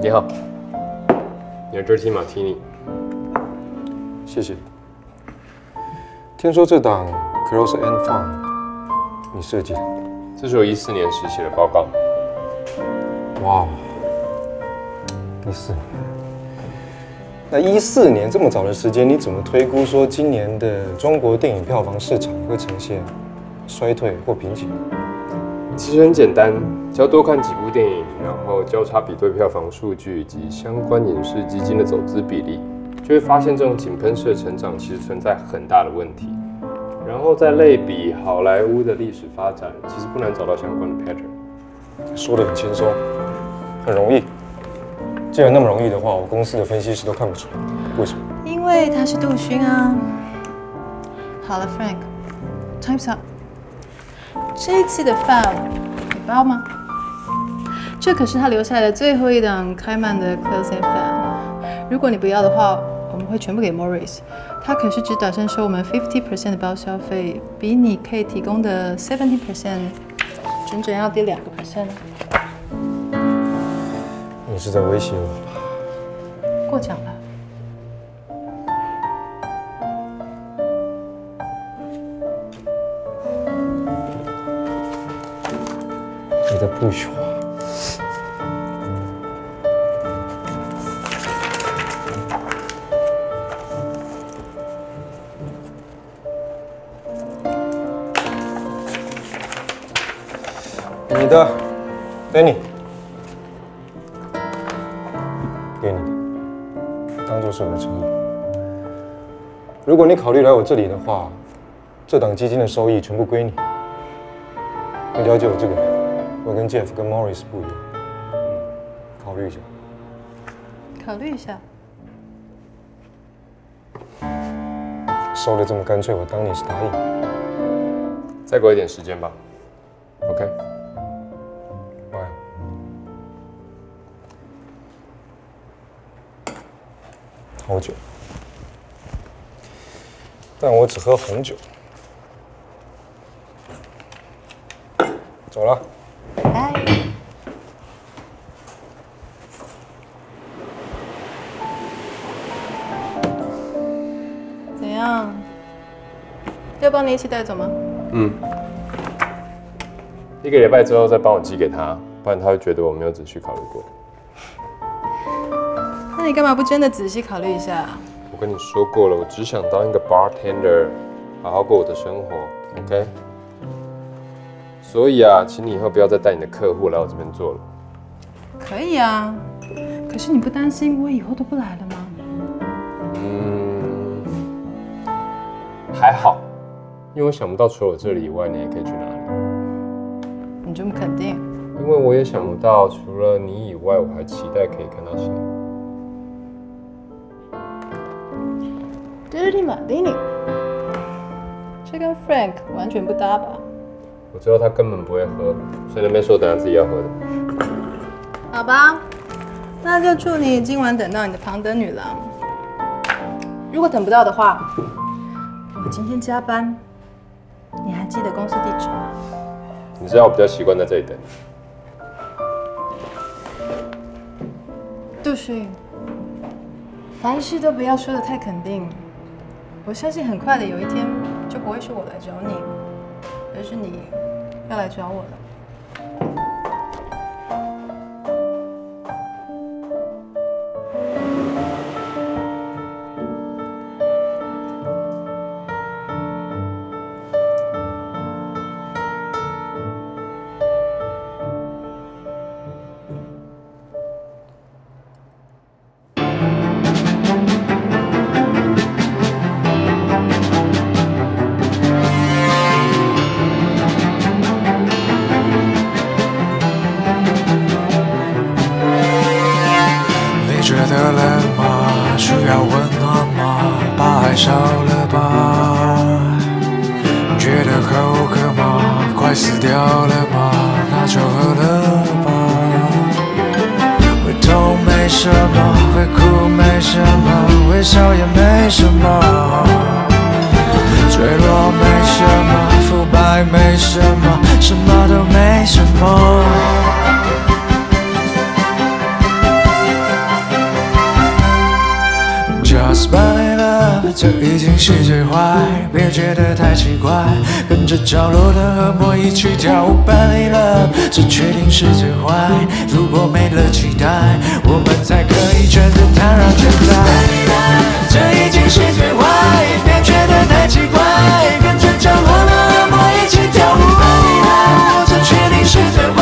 你好，你的 Dirty Martini， 谢谢。听说这档 Close and Fun 你设计的？这是我14年时写的报告。哇，14年。那14年这么早的时间，你怎么推估说今年的中国电影票房市场会呈现衰退或瓶颈？其实很简单，只要多看几部电影，然后交叉比对票房数据以及相关影视基金的走资比例，就会发现这种井喷式的成长其实存在很大的问题。然后再类比好莱坞的历史发展，其实不难找到相关的 pattern。说得很轻松，很容易。既然那么容易的话，我公司的分析师都看不出来，为什么？因为他是杜勋啊。好了 ，Frank，time's up。这一期的饭你包吗？这可是他留下来的最后一档开曼的 Close and Fun。如果你不要的话，我们会全部给 Morris。他可是只打算收我们50% 的包消费，比你可以提供的70%整整要低2%。你是在威胁我吧？过奖了。你在push我。你的 ，Danny， 给你的，当做是我的诚意。如果你考虑来我这里的话，这档基金的收益全部归你。你了解我这个人，我跟 Jeff 跟 Morris 不一样，考虑一下。考虑一下。说的这么干脆，我当你是答应。再给我一点时间吧 ，OK。好酒，但我只喝红酒。走了。拜。怎样？要帮你一起带走吗？1个礼拜之后再帮我寄给他，不然他会觉得我没有仔细考虑过。那你干嘛不真的仔细考虑一下？我跟你说过了，我只想当一个 bartender， 好好过我的生活 ，OK？ 所以啊，请你以后不要再带你的客户来我这边做了。可以啊，可是你不担心我以后都不来了吗？还好，因为我想不到除了我这里以外，你还可以去哪里。你这么肯定？因为我也想不到除了你以外，我还期待可以看到谁。Dirty Martini， 这跟 Frank 完全不搭吧？我知道他根本不会喝，所以那边说等下自己要喝的。好吧，那就祝你今晚等到你的庞德女郎。如果等不到的话，我今天加班，你还记得公司地址吗？你知道我比较习惯在这里等。杜勋，凡事都不要说得太肯定。我相信很快的有一天，就不会是我来找你，而是你要来找我了。觉得冷吗？需要温暖吗？把爱烧了吧。觉得口渴吗？快死掉了吗？那就喝了吧。会痛没什么，会哭没什么，微笑也没什么。坠落没什么，腐败没什么，什么都没什么。太奇怪，跟着角落的恶魔一起跳舞，Belly Love， 这确定是最坏。如果没了期待，我们才可以真的坦然自在。这已经是最坏，别觉得太奇怪，跟着角落的恶魔一起跳舞，Belly Love， 这确定是最坏。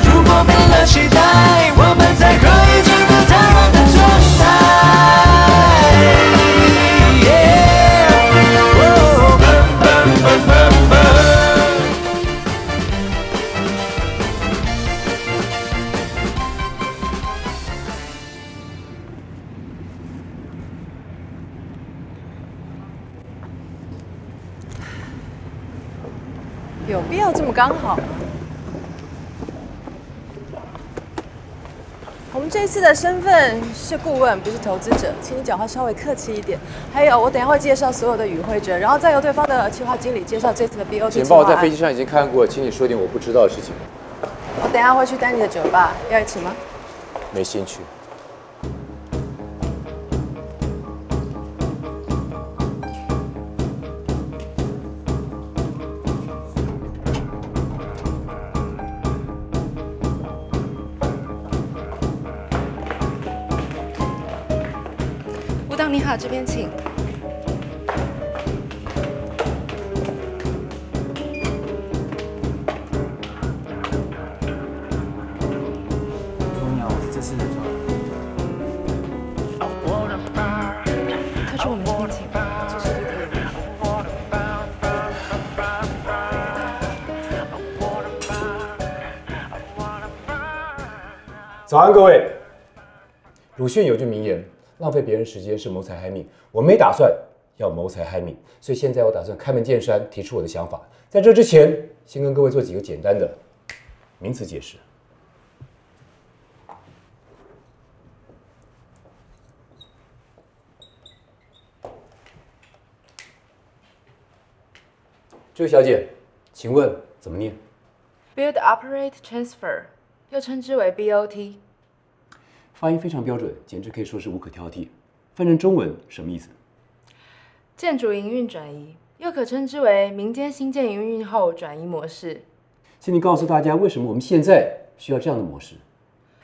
如果没了期待，我们才可以真的坦然的存在。有必要这么刚好吗？我们这次的身份是顾问，不是投资者，请你讲话稍微客气一点。还有，我等一下会介绍所有的与会者，然后再由对方的企划经理介绍这次的 BOT 简报我在飞机上已经看过，请你说点我不知道的事情。我等一下会去丹尼的酒吧，要一起吗？没兴趣。吴导你好，这边请。你好，我是这次的主他说我们这边请，这是就可以了。早安，各位。鲁迅有句名言：浪费别人时间是谋财害命。我没打算要谋财害命，所以现在我打算开门见山，提出我的想法。在这之前，先跟各位做几个简单的名词解释。这位小姐，请问怎么念？ Build, Operate, Transfer， 又称之为 BOT。发音非常标准，简直可以说是无可挑剔。翻成中文什么意思？建筑营运转移，又可称之为民间新建营运后转移模式。请你告诉大家，为什么我们现在需要这样的模式？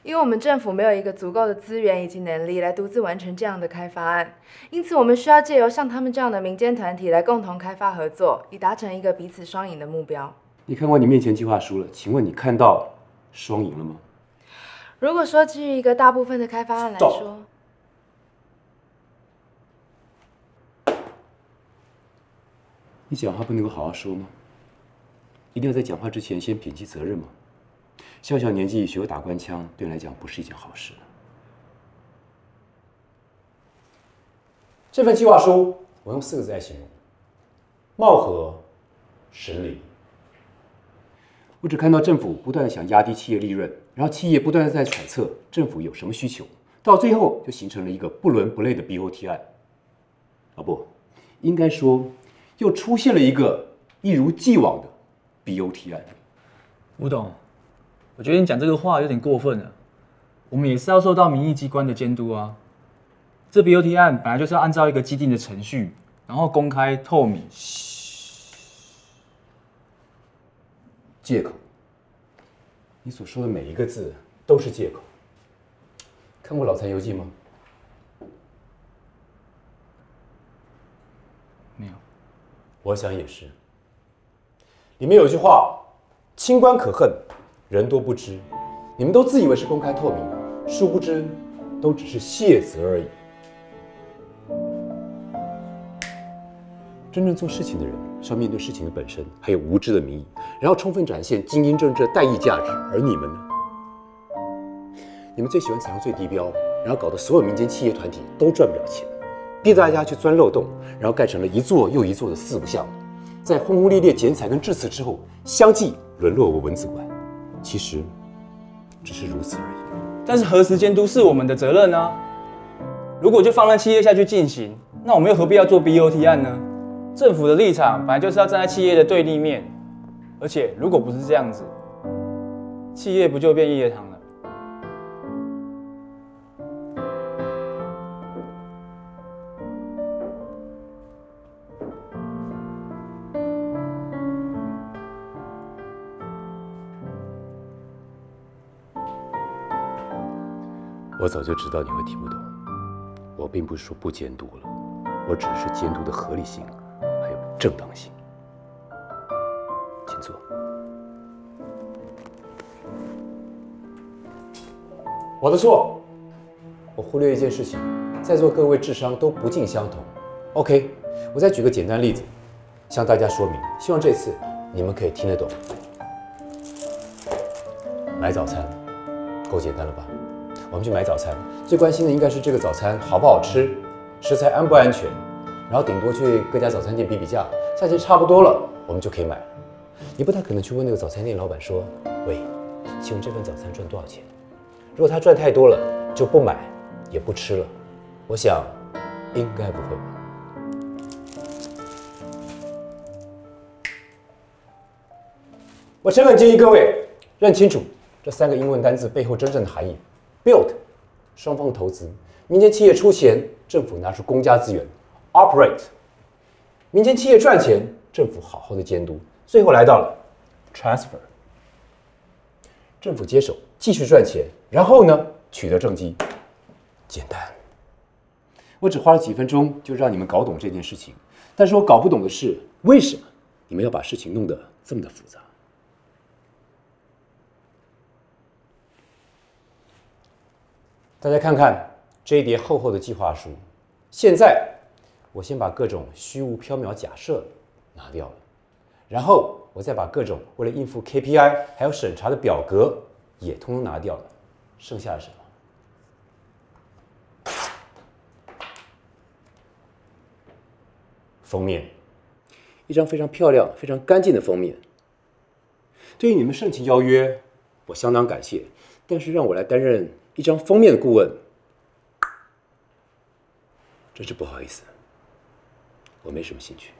因为我们政府没有一个足够的资源以及能力来独自完成这样的开发案，因此我们需要借由像他们这样的民间团体来共同开发合作，以达成一个彼此双赢的目标。你看过你面前计划书了，请问你看到双赢了吗？如果说基于一个大部分的开发案来说，你讲话不能够好好说吗？一定要在讲话之前先摒弃责任吗？小小年纪学会打官腔，对你来讲不是一件好事。这份计划书我用4个字来形容：貌合神离。我只看到政府不断的想压低企业利润，然后企业不断的在揣测政府有什么需求，到最后就形成了一个不伦不类的 BOT 案。不，应该说又出现了一个一如既往的 BOT 案。吴董，我觉得你讲这个话有点过分了。我们也是要受到民意机关的监督啊。这 BOT 案本来就是要按照一个既定的程序，然后公开透明。借口，你所说的每一个字都是借口。看过《老残游记》吗？没有。我想也是。里面有句话：“清官可恨，人多不知。”你们都自以为是公开透明，殊不知都只是卸责而已。真正做事情的人是要面对事情的本身，还有无知的民意，然后充分展现精英政治的代议价值。而你们呢？你们最喜欢采用最低标，然后搞得所有民间企业团体都赚不了钱，逼大家去钻漏洞，然后盖成了一座又一座的4不像，在轰轰烈烈剪彩跟致辞之后，相继沦落为文字馆。其实只是如此而已。但是核实监督是我们的责任啊！如果就放任企业下去进行，那我们又何必要做 BOT 案呢？政府的立场本来就是要站在企业的对立面，而且如果不是这样子，企业不就变夜堂了？我早就知道你会听不懂。我并不是说不监督了，我只是监督的合理性还有正当性。请坐。我的错，我忽略一件事情，在座各位智商都不尽相同。OK， 我再举个简单例子，向大家说明，希望这次你们可以听得懂。买早餐，够简单了吧？我们去买早餐，最关心的应该是这个早餐好不好吃，食材安不安全，然后顶多去各家早餐店比比价，价钱差不多了，我们就可以买了。你不太可能去问那个早餐店老板说：“喂，请问这份早餐赚多少钱？”如果他赚太多了，就不买也不吃了。我想，应该不会吧。我诚恳建议各位认清楚这3个英文单字背后真正的含义 ：build， 双方投资，民间企业出钱，政府拿出公家资源 ；operate， 民间企业赚钱，政府好好的监督。最后来到了 transfer， 政府接手继续赚钱，然后呢取得政绩。简单，我只花了几分钟就让你们搞懂这件事情，但是我搞不懂的是为什么你们要把事情弄得这么的复杂。大家看看这一叠厚厚的计划书，现在我先把各种虚无缥缈假设拿掉了，然后我再把各种为了应付 KPI 还有审查的表格也通通拿掉了，剩下的什么？封面，一张非常漂亮、非常干净的封面。对于你们盛情邀约，我相当感谢，但是让我来担任一张封面的顾问，真是不好意思，我没什么兴趣。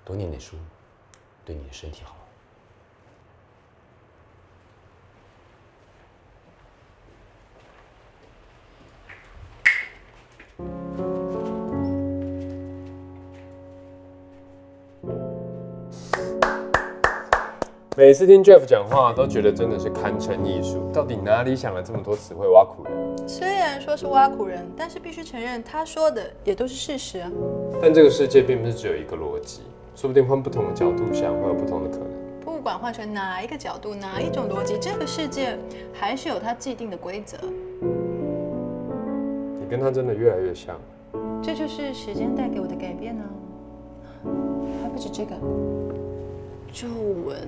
多念点书，对你的身体好。每次听 Jeff 讲话，都觉得真的是堪称艺术。到底哪里想了这么多词汇挖苦人？虽然说是挖苦人，但是必须承认他说的也都是事实啊。但这个世界并不是只有一个逻辑，说不定换不同的角度想，会有不同的可能。不管换成哪一个角度、哪一种逻辑，这个世界还是有它既定的规则。你跟他真的越来越像。这就是时间带给我的改变呢、还不止这个，皱纹。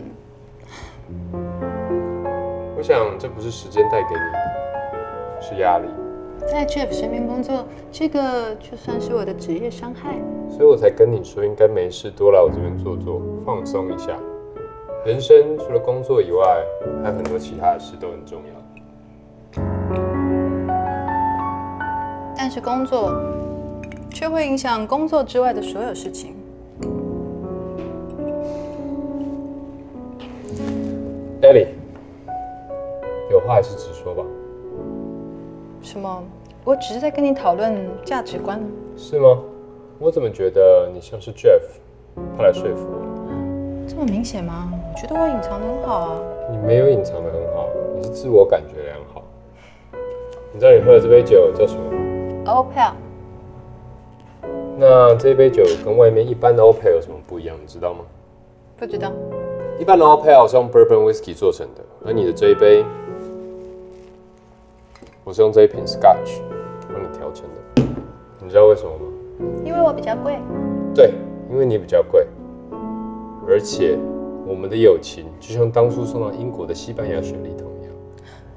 我想这不是时间带给你的，是压力。在 Jeff 身边工作，这个就算是我的职业伤害。所以我才跟你说，应该没事多来我这边坐坐，放松一下。人生除了工作以外，还有很多其他的事都很重要。但是工作却会影响工作之外的所有事情。Ellie， 有话还是直说吧。什么？我只是在跟你讨论价值观呢。是吗？我怎么觉得你像是 Jeff， 他来说服我？这么明显吗？我觉得我隐藏得很好啊。你没有隐藏得很好，你是自我感觉良好。你知道你喝的这杯酒叫什么吗？ Opel。那这杯酒跟外面一般的 Opel 有什么不一样？你知道吗？不知道。一般的 Opel 是用 Bourbon Whisky 做成的，而你的这一杯，我是用这一瓶 Scotch 帮你调成的。你知道为什么吗？因为我比较贵。对，因为你比较贵。而且我们的友情就像当初送到英国的西班牙雪莉桶一样。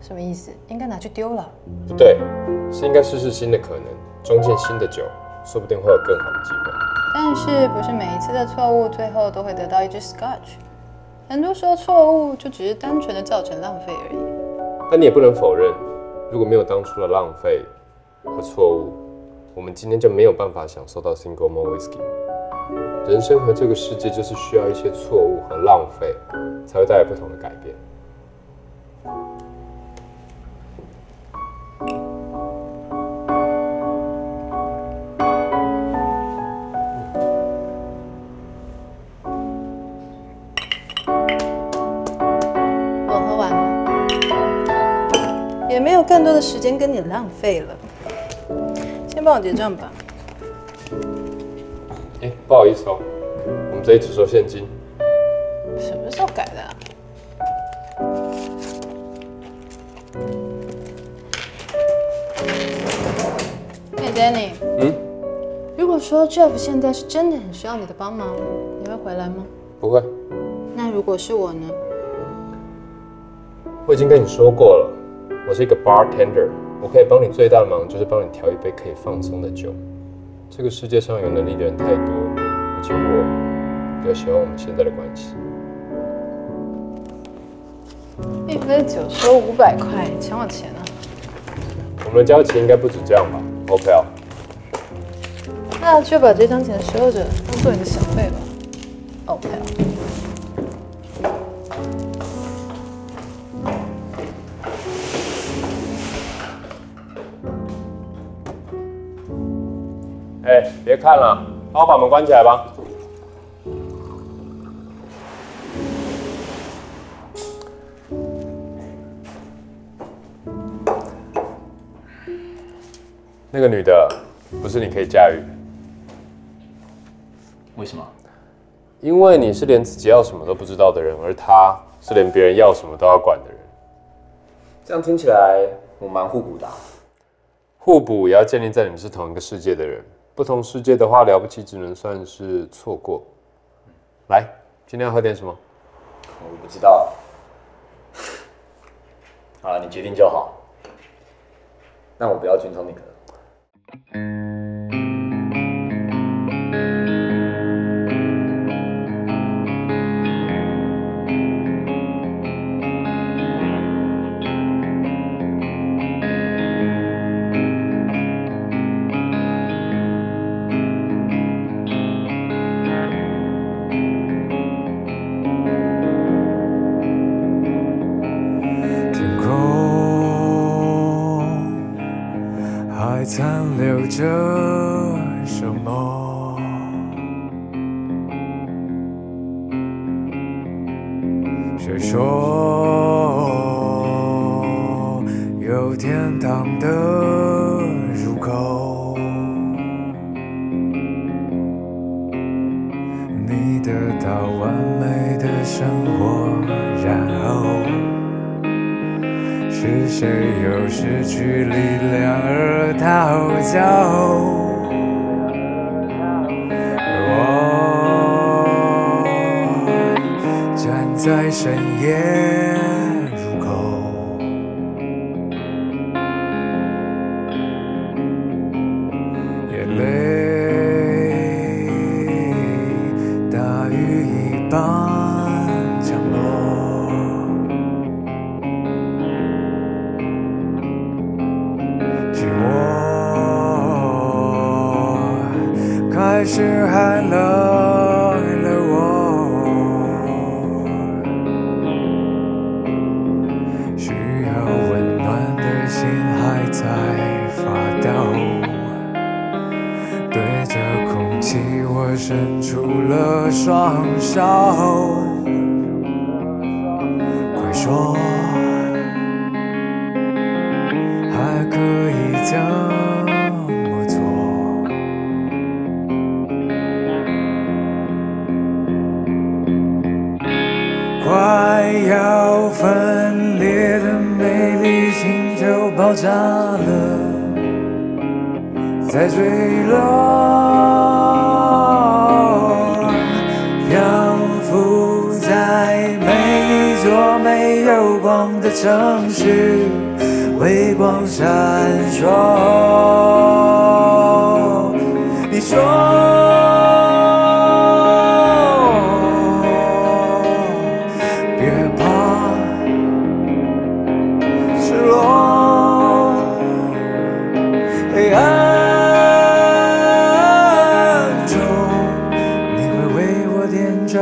什么意思？应该拿去丢了。不对，是应该试试新的可能，装进新的酒，说不定会有更好的机会。但是不是每一次的错误最后都会得到一支 Scotch？ 很多时候错误就只是单纯的造成浪费而已。但你也不能否认，如果没有当初的浪费和错误，我们今天就没有办法享受到 Single Malt Whisky。人生和这个世界就是需要一些错误和浪费，才会带来不同的改变。更多的时间跟你浪费了。先帮我结账吧。哎，不好意思哦，我们这里只收现金。什么时候改的啊？嘿 ，Danny。如果说 Jeff 现在是真的很需要你的帮忙，你会回来吗？不会。那如果是我呢？我已经跟你说过了，我是一个 bartender， 我可以帮你最大的忙就是帮你调一杯可以放松的酒。这个世界上有能力的人太多，而且我比较喜欢我们现在的关系。一杯酒收500块，抢我钱啊！我们的交情应该不止这样吧 ？OK 啊。那就把这张钱收着，当做你的小费吧。OK。哎，别看了，帮我把门关起来吧。那个女的不是你可以驾驭的。为什么？因为你是连自己要什么都不知道的人，而她是连别人要什么都要管的人。这样听起来我蛮互补的啊。互补也要建立在你们是同一个世界的人。不同世界的话，了不起只能算是错过。来，今天要喝点什么？我不知道。好了，你决定就好。那我不要君通你了。还残留着什么？谁说有天堂的入口？你得到完美的生活，然后是谁又失去力量而逃走？我站在深夜入口，眼泪大雨一般降落。寂寞开始寒冷了我，需要温暖的心还在发抖，对着空气我伸出了双手，快说还可以怎么做？快要分裂的美丽星球爆炸了，在坠落，漂浮在每一座没有光的城市。微光闪烁，你说别怕失落，黑暗中你会为我点燃